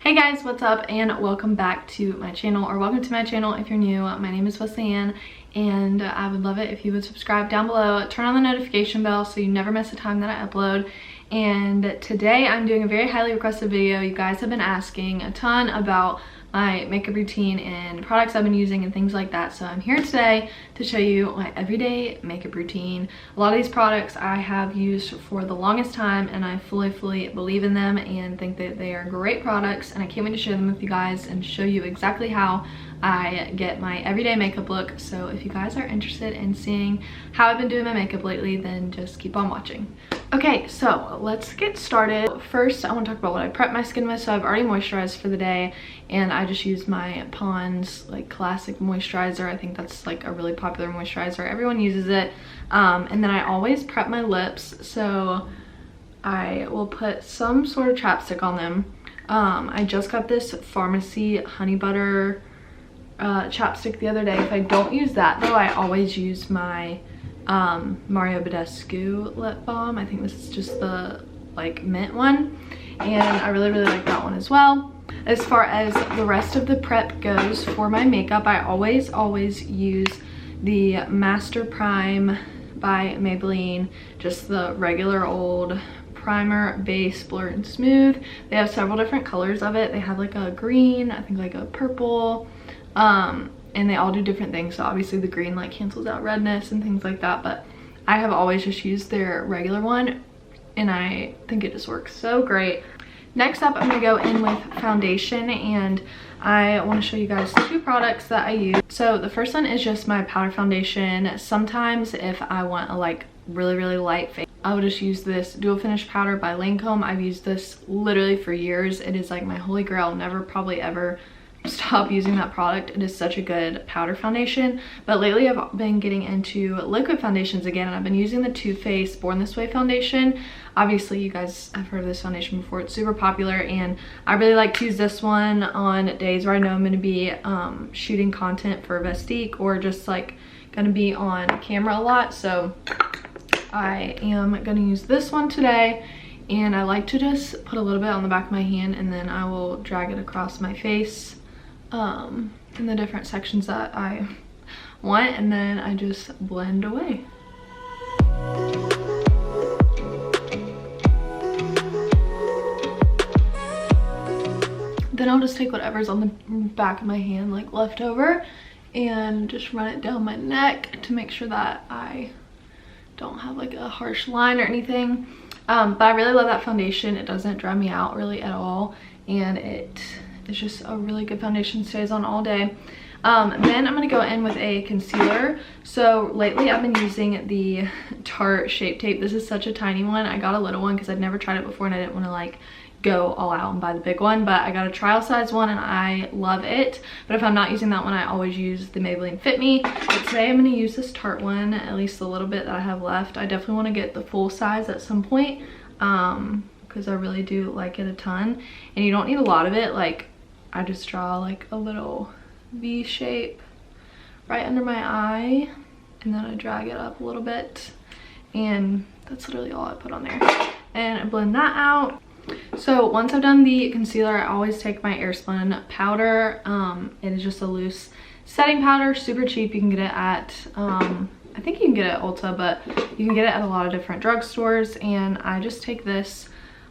Hey guys, what's up and welcome back to my channel, or welcome to my channel if you're new. My name is Wessli-Ann and I would love it if you would subscribe down below, turn on the notification bell so you never miss a time that I upload. And today I'm doing a very highly requested video. You guys have been asking a ton about my makeup routine and products I've been using and things like that, so I'm here today to show you my everyday makeup routine. A lot of these products I have used for the longest time and I fully believe in them and think that they are great products, and I can't wait to share them with you guys and show you exactly how I get my everyday makeup look. So if you guys are interested in seeing how I've been doing my makeup lately, then just keep on watching. Okay, so let's get started. First, I want to talk about what I prep my skin with. So I've already moisturized for the day and I just use my Pond's like classic moisturizer. I think that's like a really popular moisturizer. Everyone uses it. And then I always prep my lips. So I will put some sort of chapstick on them. I just got this Pharmacy Honey Butter chapstick the other day. If I don't use that though, I always use my Mario Badescu lip balm. I think this is just the like mint one, and I really like that one as well. As far as the rest of the prep goes for my makeup, I always use the Master Prime by Maybelline, just the regular old primer base Blur and Smooth. They have several different colors of it. They have like a green, I think like a purple, and they all do different things. So obviously the green like cancels out redness and things like that, but I have always just used their regular one and I think it just works so great. Next up, I'm gonna go in with foundation, and I want to show you guys two products that I use. So the first one is just my powder foundation. Sometimes if I want a like really light face, I would just use this Dual Finish powder by Lancome. I've used this literally for years. It is like my holy grail. I'll never probably ever stop using that product. It is such a good powder foundation. But lately I've been getting into liquid foundations again, and I've been using the Too Faced Born This Way foundation. Obviously you guys have heard of this foundation before. It's super popular and I really like to use this one on days where I know I'm going to be shooting content for Vestique or just like going to be on camera a lot. So I am going to use this one today, and I like to just put a little bit on the back of my hand and then I will drag it across my face in the different sections that I want, and then I just blend away. Then I'll just take whatever's on the back of my hand like left over and just run it down my neck to make sure that I don't have like a harsh line or anything. But I really love that foundation. It doesn't dry me out really at all, and it's just a really good foundation, stays on all day. Then I'm gonna go in with a concealer. So lately I've been using the Tarte Shape Tape. This is such a tiny one. I got a little one because I'd never tried it before and I didn't want to like go all out and buy the big one, but I got a trial size one and I love it. But if I'm not using that one, I always use the Maybelline Fit Me. But today I'm going to use this Tarte one, at least a little bit that I have left. I definitely want to get the full size at some point because I really do like it a ton, and you don't need a lot of it. Like I just draw like a little V shape right under my eye and then I drag it up a little bit, and that's literally all I put on there, and I blend that out. So once I've done the concealer, I always take my Airspun powder. It is just a loose setting powder, super cheap. You can get it at I think you can get it at Ulta, but you can get it at a lot of different drugstores, and I just take this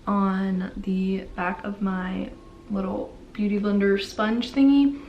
on the back of my little beauty blender sponge thingy.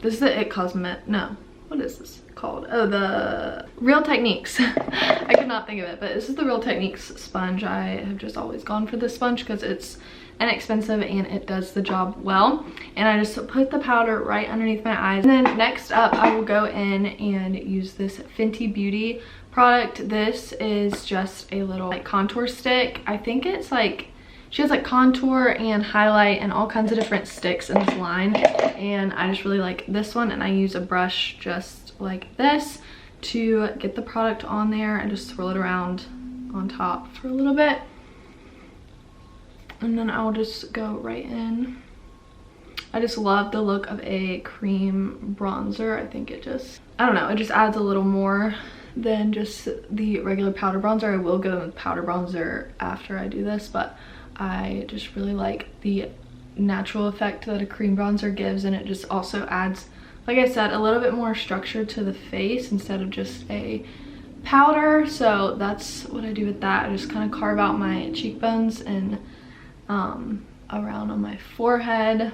This is the It Cosmet, no, what is this called? Oh, the Real Techniques. I could not think of it, but this is the Real Techniques sponge. I have just always gone for this sponge because it's inexpensive and it does the job well. And I just put the powder right underneath my eyes. And then next up, I will go in and use this Fenty Beauty product. This is just a little like contour stick. I think it's like, she has like contour and highlight and all kinds of different sticks in this line, and I just really like this one. And I use a brush just like this to get the product on there and just swirl it around on top for a little bit, and then I'll just go right in. I just love the look of a cream bronzer. I think it just, I don't know, it just adds a little more than just the regular powder bronzer. I will go with powder bronzer after I do this, but I just really like the natural effect that a cream bronzer gives, and it just also adds, like I said, a little bit more structure to the face instead of just a powder. So that's what I do with that. I just kind of carve out my cheekbones and around on my forehead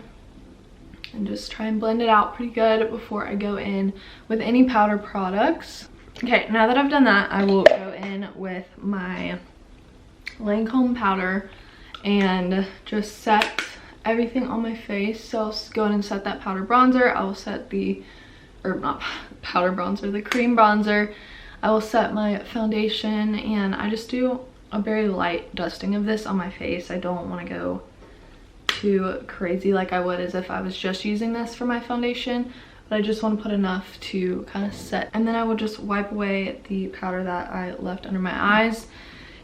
and just try and blend it out pretty good before I go in with any powder products. Okay, now that I've done that, I will go in with my Lancome powder and just set everything on my face. So I'll go in and set that powder bronzer. I will set the, or not powder bronzer, the cream bronzer. I will set my foundation, and I just do a very light dusting of this on my face. I don't want to go too crazy like I would as if I was just using this for my foundation, but I just want to put enough to kind of set. And then I will just wipe away the powder that I left under my eyes,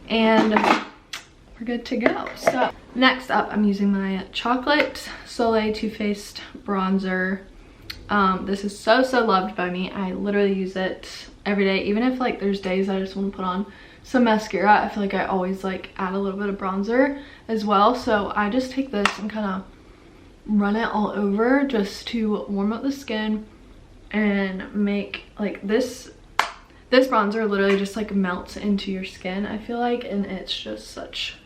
and we're good to go. So next up, I'm using my Chocolate Soleil Too Faced bronzer. This is so loved by me. I literally use it every day, even if like there's days I just want to put on some mascara. I feel like I always like add a little bit of bronzer as well. So I just take this and kind of run it all over just to warm up the skin and make like this bronzer literally just like melts into your skin, I feel like, and it's just such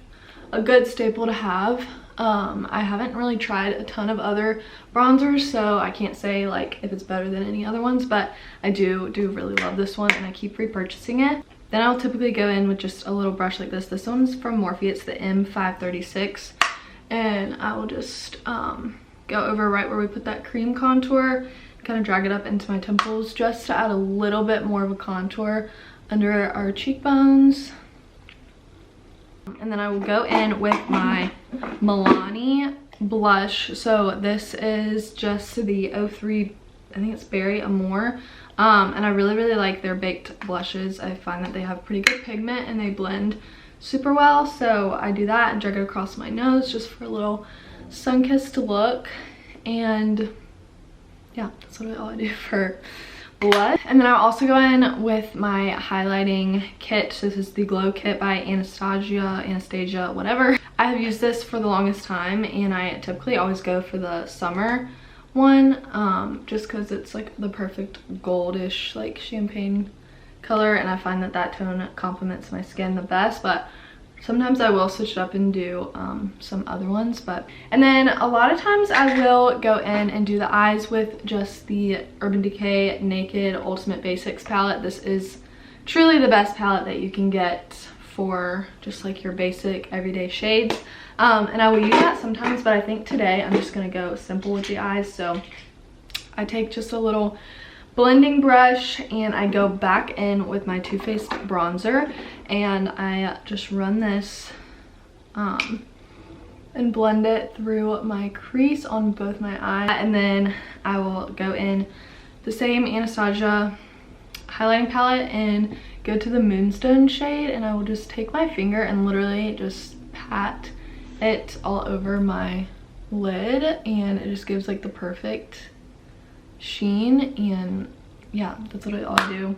a good staple to have. I haven't really tried a ton of other bronzers, so I can't say like if it's better than any other ones, but I do really love this one, and I keep repurchasing it. Then I'll typically go in with just a little brush like this. This one's from Morphe. It's the M536, and I will just go over right where we put that cream contour, kind of drag it up into my temples just to add a little bit more of a contour under our cheekbones. And then I will go in with my Milani blush. So this is just the 03, I think it's Berry Amore. And I really like their baked blushes. I find that they have pretty good pigment and they blend super well. So I do that and drag it across my nose just for a little sun-kissed look. And yeah, that's what all I do for blush. And then I'll also go in with my highlighting kit. This is the Glow Kit by Anastasia, whatever. I have used this for the longest time, and I typically always go for the summer one, just because it's like the perfect goldish like champagne color, and I find that that tone complements my skin the best. But sometimes I will switch it up and do some other ones. And then a lot of times I will go in and do the eyes with just the Urban Decay Naked Ultimate Basics palette. This is truly the best palette that you can get for just like your basic everyday shades. And I will use that sometimes, but I think today I'm just gonna go simple with the eyes. So I take just a little blending brush and I go back in with my Too Faced bronzer, and I just run this and blend it through my crease on both my eyes. And then I will go in the same Anastasia highlighting palette and go to the Moonstone shade, and I will just take my finger and literally just pat it all over my lid, and it just gives like the perfect sheen. And yeah, that's literally all I do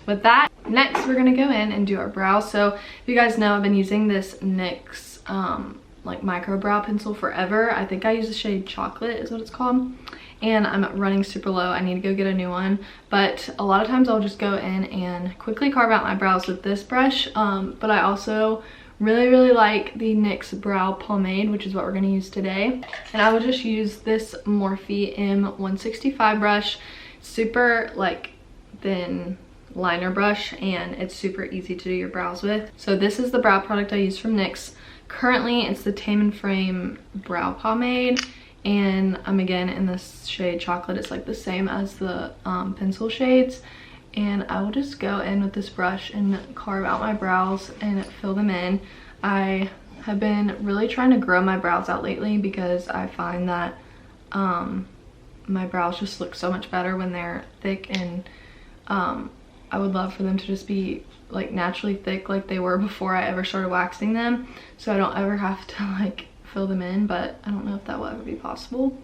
with that. Next, we're gonna go in and do our brows. So if you guys know, I've been using this NYX like micro brow pencil forever. I think I use the shade Chocolate is what it's called, and I'm running super low. I need to go get a new one, but a lot of times I'll just go in and quickly carve out my brows with this brush. But I also really like the NYX brow pomade, which is what we're going to use today. And I will just use this Morphe M165 brush. Super like thin liner brush, and it's super easy to do your brows with. So this is the brow product I use from NYX. Currently it's the Tame and Frame brow pomade, and I'm again in this shade Chocolate. It's like the same as the pencil shades. And I will just go in with this brush and carve out my brows and fill them in. I have been really trying to grow my brows out lately because I find that my brows just look so much better when they're thick, and I would love for them to just be like naturally thick like they were before I ever started waxing them, so I don't ever have to like fill them in. But I don't know if that will ever be possible,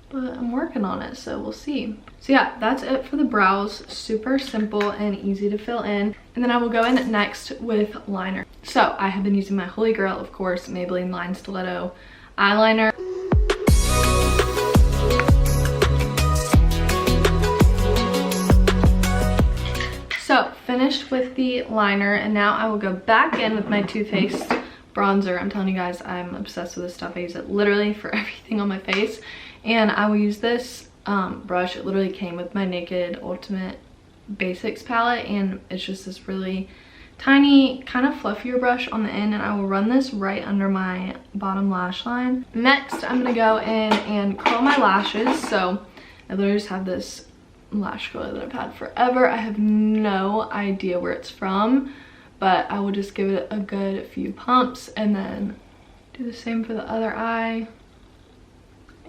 but I'm working on it, so we'll see. So yeah, that's it for the brows. Super simple and easy to fill in. And then I will go in next with liner. So I have been using my holy grail, of course, Maybelline Line Stiletto eyeliner. finished with the liner, and now I will go back in with my Too Faced bronzer. I'm telling you guys, I'm obsessed with this stuff. I use it literally for everything on my face, and I will use this brush. It literally came with my Naked Ultimate Basics palette, and it's just this really tiny, kind of fluffier brush on the end, and I will run this right under my bottom lash line. Next, I'm gonna go in and curl my lashes. So I literally just have this lash curler that I've had forever. I have no idea where it's from, but I will just give it a good few pumps and then do the same for the other eye.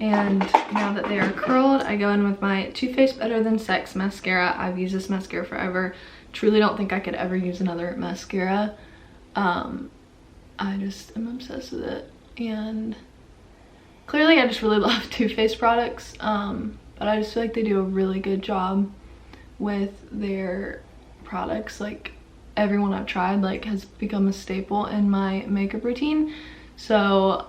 And now that they are curled, I go in with my Too Faced Better Than Sex mascara. I've used this mascara forever. Truly don't think I could ever use another mascara. I just am obsessed with it, and clearly I just really love Too Faced products, but I just feel like they do a really good job with their products. Like, everyone I've tried like has become a staple in my makeup routine, so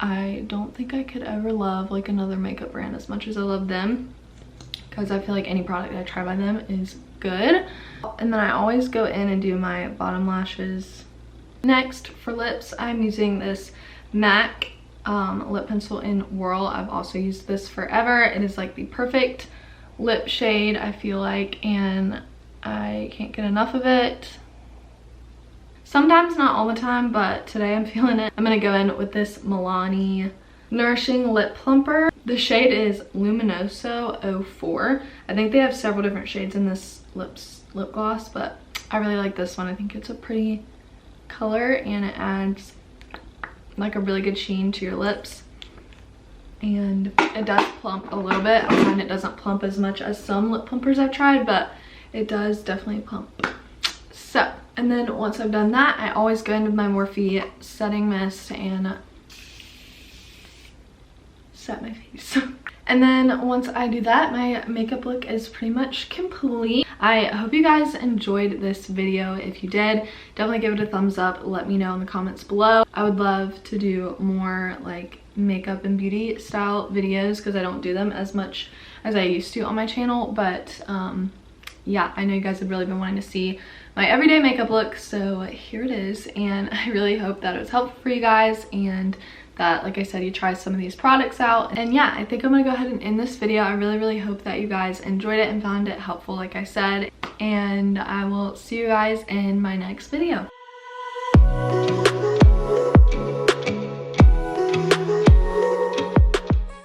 I don't think I could ever love like another makeup brand as much as I love them, because I feel like any product I try by them is good. And then I always go in and do my bottom lashes. Next, for lips, I'm using this MAC lip pencil in Whirl. I've also used this forever. It is like the perfect lip shade, I feel like, and I can't get enough of it. Sometimes, not all the time, but today I'm feeling it. I'm gonna go in with this Milani Nourishing Lip Plumper. The shade is Luminoso 04. I think they have several different shades in this lip gloss, but I really like this one. I think it's a pretty color, and it adds like a really good sheen to your lips, and it does plump a little bit. I find it doesn't plump as much as some lip plumpers I've tried, but it does definitely plump. So, and then once I've done that, I always go in with my Morphe setting mist and set my face. And then once I do that, my makeup look is pretty much complete. I hope you guys enjoyed this video. If you did, definitely give it a thumbs up. Let me know in the comments below. I would love to do more like makeup and beauty style videos, because I don't do them as much as I used to on my channel. But yeah, I know you guys have really been wanting to see my everyday makeup look, so here it is. And I really hope that it was helpful for you guys, and that, like I said, you try some of these products out. And yeah, I think I'm gonna go ahead and end this video. I really hope that you guys enjoyed it and found it helpful, like I said, and I will see you guys in my next video.